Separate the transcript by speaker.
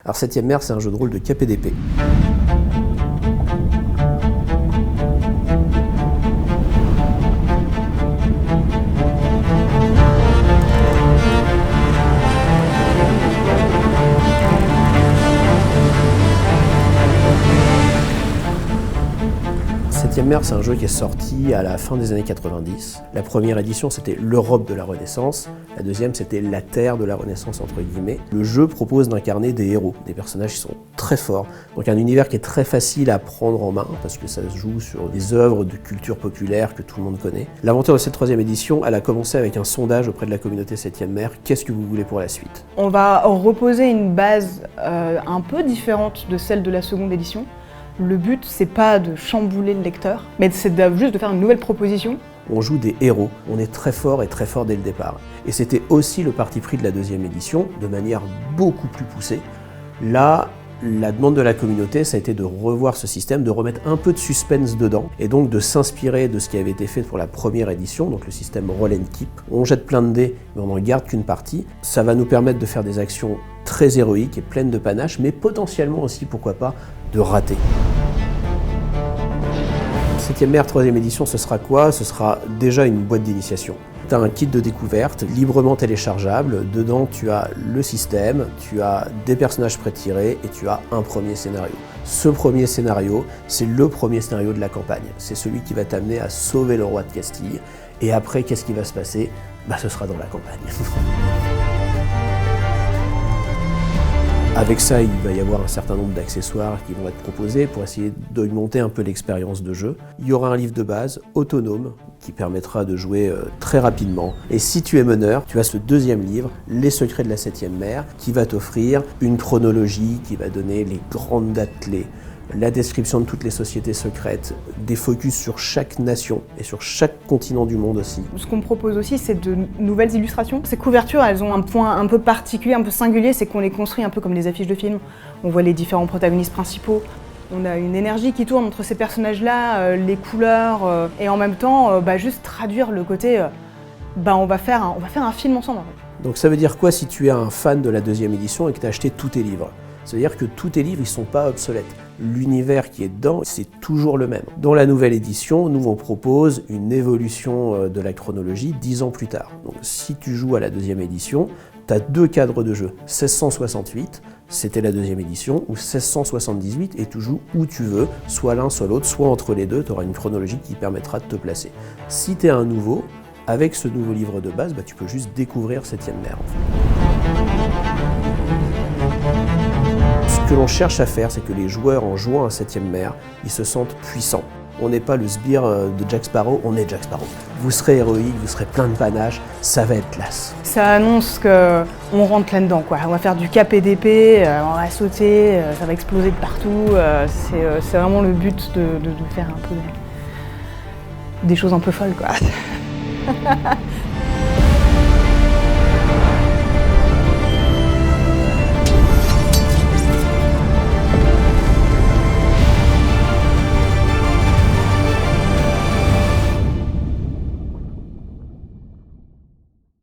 Speaker 1: Alors 7e mer, c'est un jeu de rôle de KPDP. Septième mer, c'est un jeu qui est sorti à la fin des années 90. La première édition, c'était l'Europe de la Renaissance. La deuxième, c'était la Terre de la Renaissance, entre guillemets. Le jeu propose d'incarner des héros, des personnages qui sont très forts. Donc un univers qui est très facile à prendre en main, parce que ça se joue sur des œuvres de culture populaire que tout le monde connaît. L'aventure de cette troisième édition, elle a commencé avec un sondage auprès de la communauté Septième mer. Qu'est-ce que vous voulez pour la suite?
Speaker 2: On va reposer une base un peu différente de celle de la seconde édition. Le but, c'est pas de chambouler le lecteur, mais c'est juste de faire une nouvelle proposition.
Speaker 1: On joue des héros, on est très fort et très fort dès le départ. Et c'était aussi le parti pris de la deuxième édition, de manière beaucoup plus poussée. Là, la demande de la communauté, ça a été de revoir ce système, de remettre un peu de suspense dedans, et donc de s'inspirer de ce qui avait été fait pour la première édition, donc le système Roll and Keep. On jette plein de dés, mais on n'en garde qu'une partie. Ça va nous permettre de faire des actions très héroïques et pleines de panache, mais potentiellement aussi, pourquoi pas, de rater. Septième mer, troisième édition, ce sera quoi? Ce sera déjà une boîte d'initiation. Tu as un kit de découverte librement téléchargeable. Dedans, tu as le système, tu as des personnages pré-tirés et tu as un premier scénario. Ce premier scénario, c'est le premier scénario de la campagne. C'est celui qui va t'amener à sauver le roi de Castille. Et après, qu'est-ce qui va se passer? Ce sera dans la campagne. Avec ça, il va y avoir un certain nombre d'accessoires qui vont être proposés pour essayer d'augmenter un peu l'expérience de jeu. Il y aura un livre de base autonome qui permettra de jouer très rapidement. Et si tu es meneur, tu as ce deuxième livre, Les secrets de la septième mer, qui va t'offrir une chronologie, qui va donner les grandes dates clés, la description de toutes les sociétés secrètes, des focus sur chaque nation et sur chaque continent du monde aussi.
Speaker 2: Ce qu'on propose aussi, c'est de nouvelles illustrations. Ces couvertures, elles ont un point un peu particulier, un peu singulier, c'est qu'on les construit un peu comme des affiches de films. On voit les différents protagonistes principaux. On a une énergie qui tourne entre ces personnages-là, les couleurs, et en même temps, juste traduire le côté, on va faire un film ensemble. En fait.
Speaker 1: Donc ça veut dire quoi si tu es un fan de la deuxième édition et que tu as acheté tous tes livres? Ça veut dire que tous tes livres, ils ne sont pas obsolètes. L'univers qui est dedans, c'est toujours le même. Dans la nouvelle édition, nous on propose une évolution de la chronologie 10 ans plus tard. Donc si tu joues à la deuxième édition, tu as deux cadres de jeu. 1668, c'était la deuxième édition, ou 1678, et tu joues où tu veux, soit l'un, soit l'autre, soit entre les deux, tu auras une chronologie qui permettra de te placer. Si tu es un nouveau, avec ce nouveau livre de base, tu peux juste découvrir Septième mer. En fait. Ce que l'on cherche à faire, c'est que les joueurs, en jouant à Septième mer, ils se sentent puissants. On n'est pas le sbire de Jack Sparrow, on est Jack Sparrow. Vous serez héroïque, vous serez plein de panache, ça va être classe.
Speaker 2: Ça annonce qu'on rentre là-dedans, quoi. On va faire du KPDP, on va sauter, ça va exploser de partout. C'est vraiment le but de faire un peu des choses un peu folles, quoi.